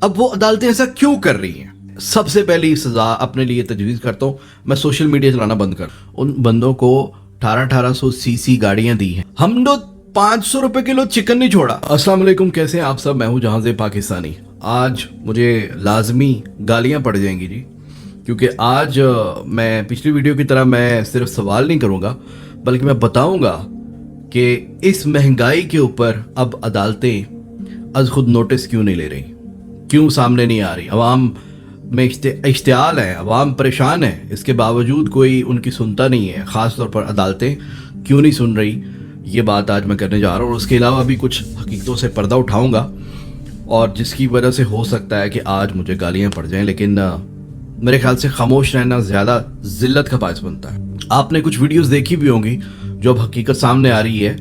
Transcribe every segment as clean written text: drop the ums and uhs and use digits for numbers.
अब वो अदालतें ऐसा क्यों कर रही हैं? सबसे पहली सजा अपने लिए तजवीज़ करता हूँ, मैं सोशल मीडिया चलाना बंद कर। उन बंदों को 1800 सीसी गाड़ियां दी हैं, हम लोग 500 रुपए किलो चिकन नहीं छोड़ा। अस्सलाम वालेकुम, कैसे हैं आप सब? मैं हूँ जहाज़े पाकिस्तानी। आज मुझे लाजमी गालियां पड़ जाएंगी जी, क्योंकि आज मैं पिछली वीडियो की तरह मैं सिर्फ सवाल नहीं करूँगा, बल्कि मैं बताऊँगा कि इस महंगाई के ऊपर अब अदालतें आज खुद नोटिस क्यों नहीं ले रही, क्यों सामने नहीं आ रही। अवाम में इश्तियाल है, अवाम परेशान है, इसके बावजूद कोई उनकी सुनता नहीं है। ख़ास तौर पर अदालतें क्यों नहीं सुन रही, ये बात आज मैं करने जा रहा हूँ। और उसके अलावा भी कुछ हकीकतों से पर्दा उठाऊँगा, और जिसकी वजह से हो सकता है कि आज मुझे गालियाँ पड़ जाएँ, लेकिन मेरे ख्याल से खामोश रहना ज़्यादा ज़िल्लत का बायस बनता है। आपने कुछ वीडियोस देखी भी होंगी जो अब हकीकत सामने आ रही है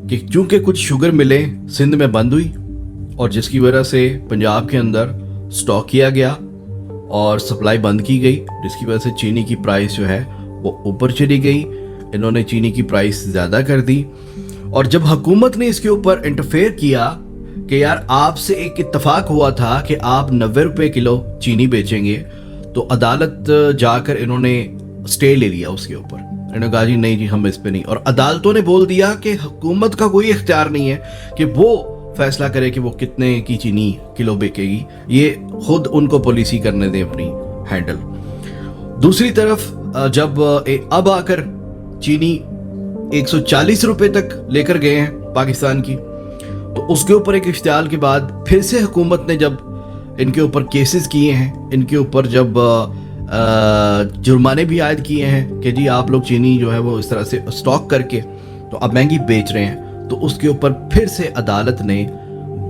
कि चूँकि कुछ शुगर मिलें सिंध में बंद हुई, और जिसकी वजह से पंजाब के अंदर स्टॉक किया गया और सप्लाई बंद की गई, जिसकी वजह से चीनी की प्राइस जो है वो ऊपर चली गई। इन्होंने चीनी की प्राइस ज़्यादा कर दी, और जब हुकूमत ने इसके ऊपर इंटरफेयर किया कि यार आपसे एक इत्तफाक हुआ था कि आप 90 रुपये किलो चीनी बेचेंगे, तो अदालत जाकर इन्होंने स्टे ले लिया उसके ऊपर। इन्होंने कहा जी नहीं जी, हम इस पे नहीं। और अदालतों ने बोल दिया कि हुकूमत का कोई इख्तियार नहीं है कि वो फैसला करे कि वो कितने की चीनी किलो बेचेगी, ये खुद उनको पॉलिसी करने दें अपनी हैंडल। दूसरी तरफ जब अब आकर चीनी 140 रुपए तक लेकर गए हैं पाकिस्तान की, तो उसके ऊपर एक इश्तिहाल के बाद फिर से हुकूमत ने जब इनके ऊपर केसेस किए हैं, इनके ऊपर जब जुर्माने भी आयद किए हैं कि जी आप लोग चीनी जो है वो इस तरह से स्टॉक करके तो अब महंगी बेच रहे हैं, तो उसके ऊपर फिर से अदालत ने,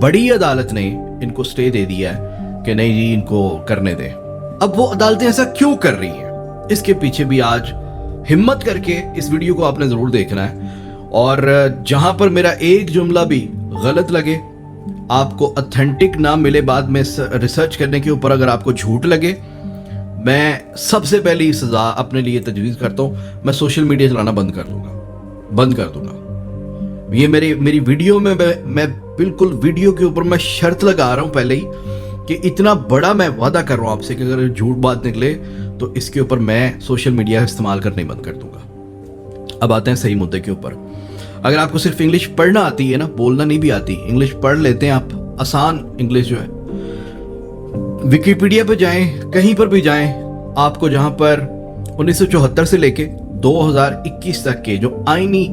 बड़ी अदालत ने इनको स्टे दे दिया है कि नहीं जी इनको करने दें। अब वो अदालतें ऐसा क्यों कर रही हैं, इसके पीछे भी आज हिम्मत करके इस वीडियो को आपने ज़रूर देखना है। और जहां पर मेरा एक जुमला भी गलत लगे, आपको ऑथेंटिक ना मिले, बाद में रिसर्च करने के ऊपर अगर आपको झूठ लगे, मैं सबसे पहली सज़ा अपने लिए तजवीज़ करता हूँ, मैं सोशल मीडिया चलाना बंद कर दूंगा। ये मेरी वीडियो में मैं बिल्कुल वीडियो के ऊपर मैं शर्त लगा रहा हूँ पहले ही कि इतना बड़ा मैं वादा कर रहा हूँ आपसे कि अगर झूठ बात निकले तो इसके ऊपर मैं सोशल मीडिया इस्तेमाल करने बंद कर दूंगा। अब आते हैं सही मुद्दे के ऊपर। अगर आपको सिर्फ इंग्लिश पढ़ना आती है ना, बोलना नहीं भी आती, इंग्लिश पढ़ लेते हैं आप, आसान इंग्लिश जो है, विकिपीडिया पे जाएं, कहीं पर भी जाएं, आपको जहां पर 1974 से लेके 2021 तक के जो आईनी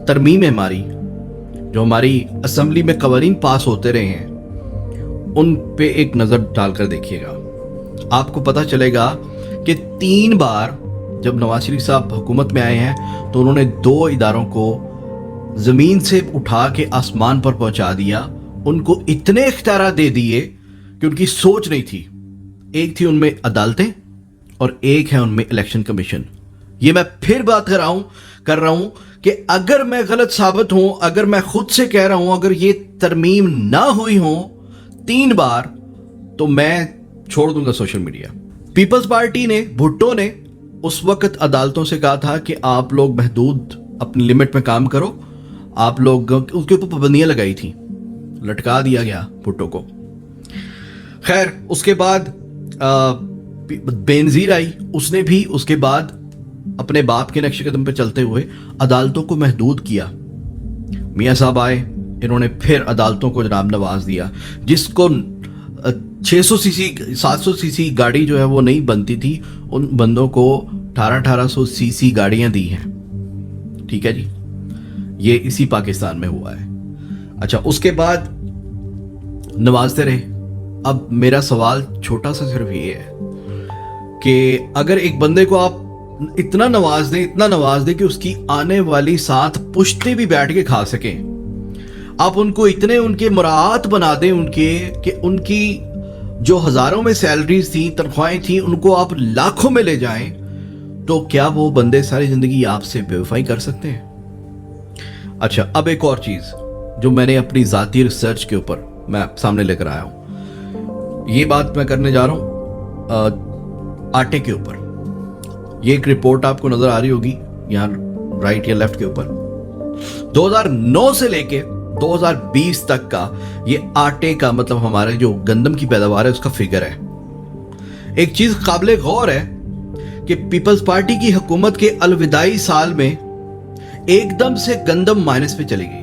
तरमीम है हमारी, जो हमारी असेंबली में कवानीन पास होते रहे हैं, उन पे एक नज़र डालकर देखिएगा। आपको पता चलेगा कि 3 बार जब नवाज शरीफ साहब हुकूमत में आए हैं तो उन्होंने 2 इदारों को ज़मीन से उठा के आसमान पर पहुंचा दिया। उनको इतने इख्तियार दे दिए कि उनकी सोच नहीं थी। एक थी उनमें अदालतें और एक है उनमें इलेक्शन कमीशन। ये मैं फिर बात कर रहा हूं कि अगर मैं गलत साबित हूं, अगर मैं खुद से कह रहा हूं, अगर ये तरमीम ना हुई हो 3 बार, तो मैं छोड़ दूंगा सोशल मीडिया। पीपल्स पार्टी ने, भुट्टो ने उस वक्त अदालतों से कहा था कि आप लोग महदूद अपनी लिमिट में काम करो, आप लोग, उसके ऊपर पाबंदियां लगाई थी, लटका दिया गया भुट्टो को। खैर उसके बाद बेनजीर आई, उसने भी उसके बाद अपने बाप के नक्शे कदम पे चलते हुए अदालतों को महदूद किया। मियाँ साहब आए, इन्होंने फिर अदालतों को जनाब नवाज दिया। जिसको 600 सीसी 700 सीसी गाड़ी जो है वो नहीं बनती थी, उन बंदों को 1800 सीसी गाड़ियां दी हैं। ठीक है जी, ये इसी पाकिस्तान में हुआ है। अच्छा, उसके बाद नवाजते रहे। अब मेरा सवाल छोटा सा सिर्फ ये है कि अगर एक बंदे को आप इतना नवाज दें कि उसकी आने वाली 7 पुश्तें भी बैठ के खा सकें, आप उनको इतने उनके मुराद बना दें उनके कि उनकी जो हजारों में सैलरीज थी, तनख्वाहें थी, उनको आप लाखों में ले जाएं, तो क्या वो बंदे सारी जिंदगी आपसे बेवफाई कर सकते हैं? अच्छा, अब एक और चीज जो मैंने अपनी जाती रिसर्च के ऊपर मैं सामने लेकर आया हूं, ये बात मैं करने जा रहा हूं आटे के ऊपर। ये एक रिपोर्ट आपको नजर आ रही होगी यहाँ राइट या लेफ्ट के ऊपर। 2009 से लेके 2020 तक का ये आटे का मतलब हमारे जो गंदम की पैदावार है उसका फिगर है। एक चीज काबिले गौर है कि पीपल्स पार्टी की हुकूमत के अलविदाई साल में एकदम से गंदम माइनस पे चली गई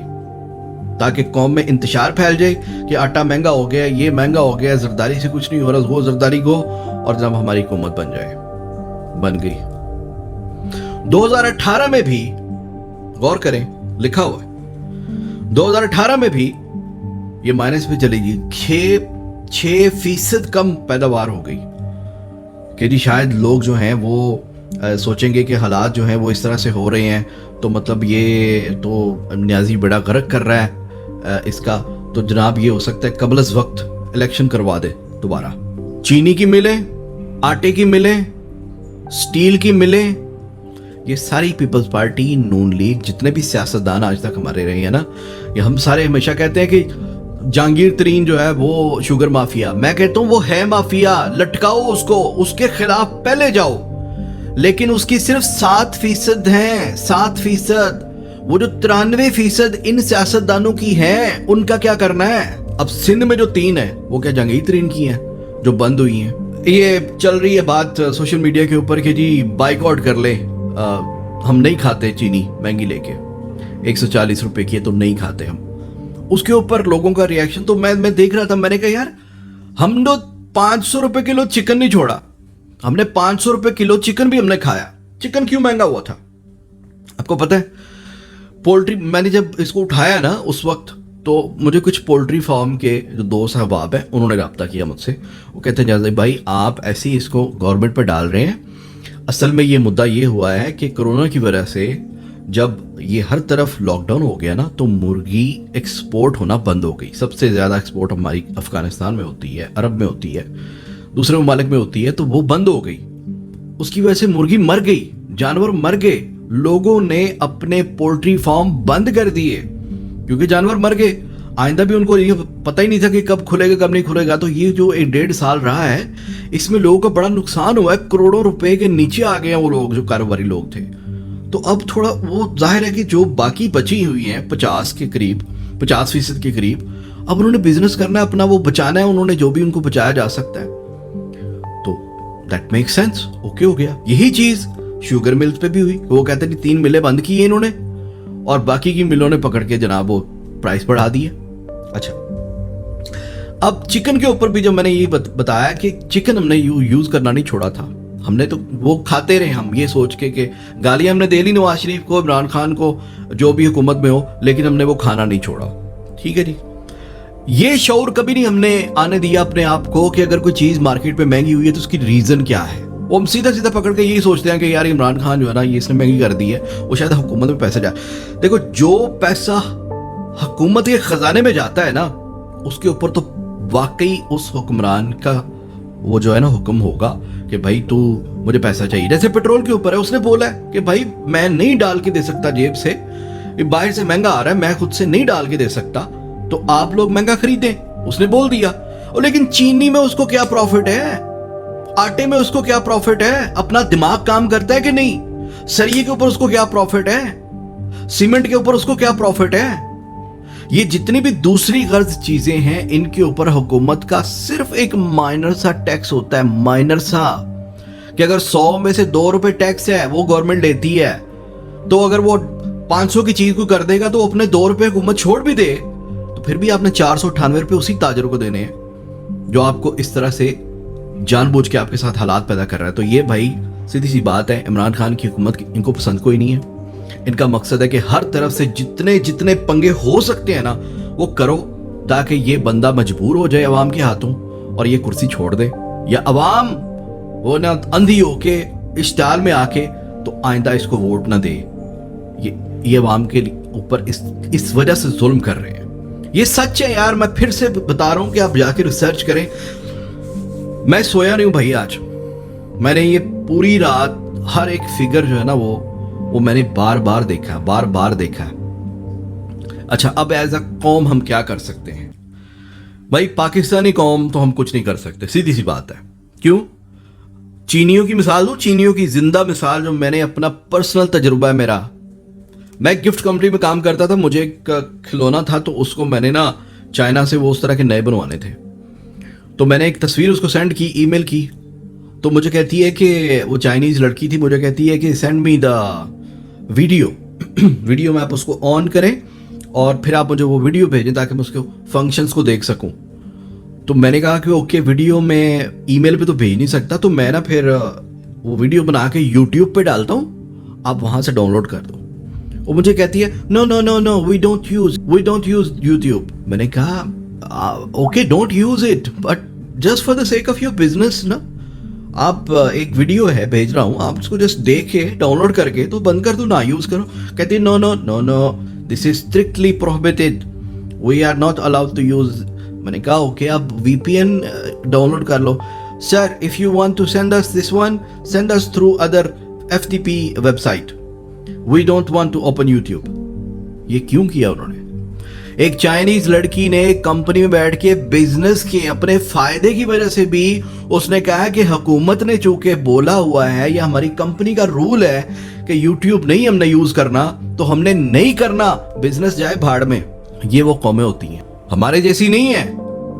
ताकि कौम में इंतशार फैल जाए कि आटा महंगा हो गया, ये महंगा हो गया, जरदारी से कुछ नहीं हो रहा, वो जरदारी को, और जब हमारी हुकूमत बन जाए, बन गई। 2018 में भी गौर करें, लिखा हुआ है 2018 में भी ये माइनस पे चली गई, 6% कम पैदावार हो गई कि जी शायद लोग जो हैं वो सोचेंगे कि हालात जो हैं वो इस तरह से हो रहे हैं तो मतलब ये तो न्याजी बड़ा गर्क कर रहा है इसका, तो जनाब ये हो सकता है कबलस वक्त इलेक्शन करवा दे दोबारा। चीनी की मिलें, आटे की मिलें, स्टील की मिलें, ये सारी पीपल्स पार्टी, नून लीग, जितने भी सियासतदान आज तक हमारे रहे हैं ना, ये हम सारे हमेशा कहते हैं कि जहांगीर तरीन जो है वो शुगर माफिया। मैं कहता हूं वो है माफिया, लटकाओ उसको, उसके खिलाफ पहले जाओ, लेकिन उसकी सिर्फ 7% है, 7%। वो जो 93% इन सियासतदानों की है, उनका क्या करना है? अब सिंध में जो 3 है वो क्या जहांगीर तरीन की हैं जो बंद हुई हैं? ये चल रही है बात सोशल मीडिया के ऊपर कि जी बाइकआउट कर ले, हम नहीं खाते चीनी महंगी लेके, 140 रुपए की है तो नहीं खाते हम। उसके ऊपर लोगों का रिएक्शन तो मैं देख रहा था, मैंने कहा यार हम तो 500 रुपए किलो चिकन नहीं छोड़ा, हमने 500 रुपए किलो चिकन भी हमने खाया। चिकन क्यों महंगा हुआ था आपको पता है? पोल्ट्री, मैंने जब इसको उठाया ना उस वक्त, तो मुझे कुछ पोल्ट्री फार्म के जो दोस्त अहबाब हैं उन्होंने रब्ता किया मुझसे। वो कहते हैं जाज़िब भाई आप ऐसे ही इसको गवर्नमेंट पर डाल रहे हैं, असल में ये मुद्दा ये हुआ है कि कोरोना की वजह से जब ये हर तरफ लॉकडाउन हो गया ना तो मुर्गी एक्सपोर्ट होना बंद हो गई। सबसे ज़्यादा एक्सपोर्ट हमारी अफगानिस्तान में होती है, अरब में होती है, दूसरे ममालिक में होती है, तो वो बंद हो गई। उसकी वजह से मुर्गी मर गई, जानवर मर गए, लोगों ने अपने पोल्ट्री फार्म बंद कर दिए क्योंकि जानवर मर गए। आइंदा भी उनको ये पता ही नहीं था कि कब खुलेगा कब नहीं खुलेगा। तो ये जो 1.5 साल रहा है इसमें लोगों का बड़ा नुकसान हुआ है, करोड़ों रुपए के नीचे आ गए हैं वो लोग जो कारोबारी लोग थे। तो अब थोड़ा वो जाहिर है कि जो बाकी बची हुई हैं 50 के करीब, 50% के करीब, अब उन्होंने बिजनेस करना है अपना, वो बचाना है उन्होंने जो भी उनको बचाया जा सकता है। तो दैट मेक सेंस, ओके हो गया। यही चीज शुगर मिल्स पे भी हुई। वो कहते हैं 3 मिलें बंद की इन्होंने और बाकी की मिलों ने पकड़ के जनाब वो प्राइस बढ़ा दिए। अच्छा, अब चिकन के ऊपर भी जब मैंने ये बताया कि चिकन हमने यूज करना नहीं छोड़ा था, हमने तो वो खाते रहे हम ये सोच के कि गालियां हमने दे ली नवाज शरीफ को, इमरान खान को, जो भी हुकूमत में हो, लेकिन हमने वो खाना नहीं छोड़ा। ठीक है जी, ये शऊर कभी नहीं हमने आने दिया अपने आप को कि अगर कोई चीज मार्केट में महंगी हुई है तो उसकी रीजन क्या है। वो हम सीधा सीधा पकड़ के यही सोचते हैं कि यार इमरान खान जो है ना ये इसने महंगी कर दी है, वो शायद हुकूमत में पैसा जाए। देखो जो पैसा हुकूमत के खजाने में जाता है ना उसके ऊपर तो वाकई उस हुक्मरान का वो जो है ना हुक्म होगा कि भाई तू मुझे पैसा चाहिए। जैसे पेट्रोल के ऊपर है, उसने बोला है कि भाई मैं नहीं डाल के दे सकता जेब से, बाहर से महंगा आ रहा है, मैं खुद से नहीं डाल के दे सकता, तो आप लोग महंगा खरीदें, उसने बोल दिया। और लेकिन चीनी में उसको क्या प्रॉफिट है, आटे में उसको क्या प्रॉफिट है? अपना दिमाग काम करता है कि नहीं? सरिये के ऊपर उसको क्या प्रॉफिट है? सीमेंट के ऊपर उसको क्या प्रॉफिट है? ये जितनी भी दूसरी गर्ज चीजें हैं इनके ऊपर हुकूमत का सिर्फ एक माइनर सा टैक्स होता है, माइनर सा, कि अगर 100 में से 2 रुपए टैक्स है वो गवर्नमेंट लेती है, तो अगर वो 500 की चीज को कर देगा तो अपने 2 रुपए हुकूमत छोड़ भी दे तो फिर भी आपने 498 रुपए उसी ताजरों को देने हैं जो आपको इस तरह से जानबूझ के आपके साथ हालात पैदा कर रहा है। तो ये भाई सीधी सी बात है, इमरान खान की हुकूमत इनको पसंद कोई नहीं है। इनका मकसद है कि हर तरफ से जितने जितने पंगे हो सकते हैं ना वो करो ताकि ये बंदा मजबूर हो जाए अवाम के हाथों और ये कुर्सी छोड़ दे, या अवाम वो ना अंधी होके इस टाल में आके तो आइंदा इसको वोट ना दे। ये अवाम के ऊपर इस वजह से जुल्म कर रहे हैं। ये सच है यार, मैं फिर से बता रहा हूं कि आप जाके रिसर्च करें। मैं सोया नहीं हूं भाई आज, मैंने ये पूरी रात हर एक फिगर जो है ना वो मैंने बार बार देखा। अच्छा, अब एज अ कौम हम क्या कर सकते हैं? भाई पाकिस्तानी कौम तो हम कुछ नहीं कर सकते, सीधी सी बात है। क्यों? चीनियों की मिसाल दूं, चीनियों की जिंदा मिसाल, जो मैंने अपना पर्सनल तजुर्बा है मेरा, میں गिफ्ट कंपनी में काम करता था, मुझे एक खिलौना था तो उसको मैंने ना चाइना से वो उस तरह के नए बनवाने थे, तो मैंने एक तस्वीर उसको सेंड की, ईमेल की, तो मुझे कहती है कि वो चाइनीज़ लड़की थी, मुझे कहती है कि सेंड मी द वीडियो में आप उसको ऑन करें और फिर आप मुझे वो वीडियो भेजें ताकि मैं उसके फंक्शंस को देख सकूं। तो मैंने कहा कि ओके, वीडियो में ईमेल पे तो भेज नहीं सकता, तो मैं ना फिर वो वीडियो बना के यूट्यूब पे डालता हूँ, आप वहाँ से डाउनलोड कर दो। वो मुझे कहती है no no no no, we don't use YouTube. मैंने कहा okay, don't use it, but just for the sake of your business ना, आप एक वीडियो है भेज रहा हूँ, आप उसको जस्ट देखे डाउनलोड करके तो बंद कर दो ना, यूज करो। कहती है no no no no, this is strictly prohibited, we are not allowed to use. मैंने कहा ओके, आप VPN डाउनलोड कर लो। Sir, if you want to send us this one, send us through other FTP website, we don't want to open YouTube. ये क्यों किया उन्होंने? एक चाइनीज लड़की ने कंपनी में बैठ के बिजनेस के अपने फायदे की वजह से भी उसने कहा कि हुकूमत ने चूंकि बोला हुआ है, या हमारी कंपनी का रूल है कि यूट्यूब नहीं हमने यूज करना, तो हमने नहीं करना, बिजनेस जाए भाड़ में। ये वो कौमें होती हैं, हमारे जैसी नहीं है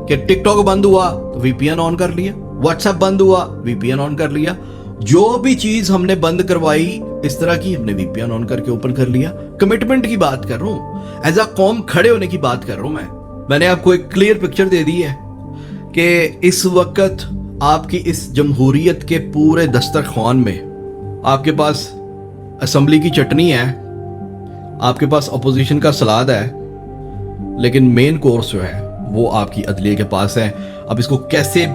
कि टिकटॉक बंद हुआ तो VPN ऑन कर लिया, व्हाट्सएप बंद हुआ VPN ऑन कर लिया। जो भी चीज हमने बंद करवाई इस तरह की, हमने VPN ऑन करके ओपन कर लिया। कमिटमेंट की बात कर रहा हूं, एज अ कौम खड़े होने की बात कर रहा हूं। मैंने आपको एक क्लियर पिक्चर दे दी है कि इस वक्त आपकी इस जमहूरियत के पूरे दस्तरखान में आपके पास असेंबली की चटनी है, आपके पास अपोजिशन का सलाद है, लेकिन मेन कोर्स जो है वो आपकी अदलिया के पास है। अब इसको कैसे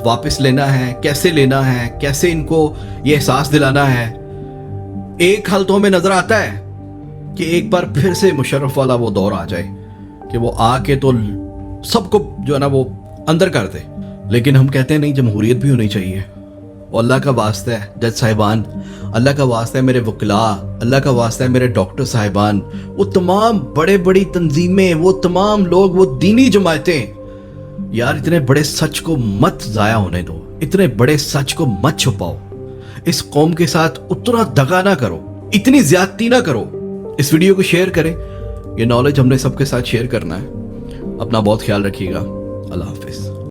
वापस लेना है, कैसे लेना है, कैसे इनको ये एहसास दिलाना है, एक हल तो हमें नजर आता है कि एक बार फिर से मुशर्रफ वाला वो दौर आ जाए कि वो आके तो सबको जो है ना वो अंदर कर दे। लेकिन हम कहते हैं नहीं, जमहूरियत भी होनी चाहिए। और अल्लाह का वास्ता है जज साहिबान, अल्लाह का वास्ता है मेरे वकला, अल्लाह का वास्ता है मेरे डॉक्टर साहिबान, वो तमाम बड़े बड़ी तंजीमें, वो तमाम लोग, वो दीनी जमायतें, यार इतने बड़े सच को मत जाया होने दो, इतने बड़े सच को मत छुपाओ, इस कौम के साथ उतना दगा ना करो, इतनी ज्यादती ना करो। इस वीडियो को शेयर करें, ये नॉलेज हमने सबके साथ शेयर करना है। अपना बहुत ख्याल रखिएगा। अल्लाह हाफिज।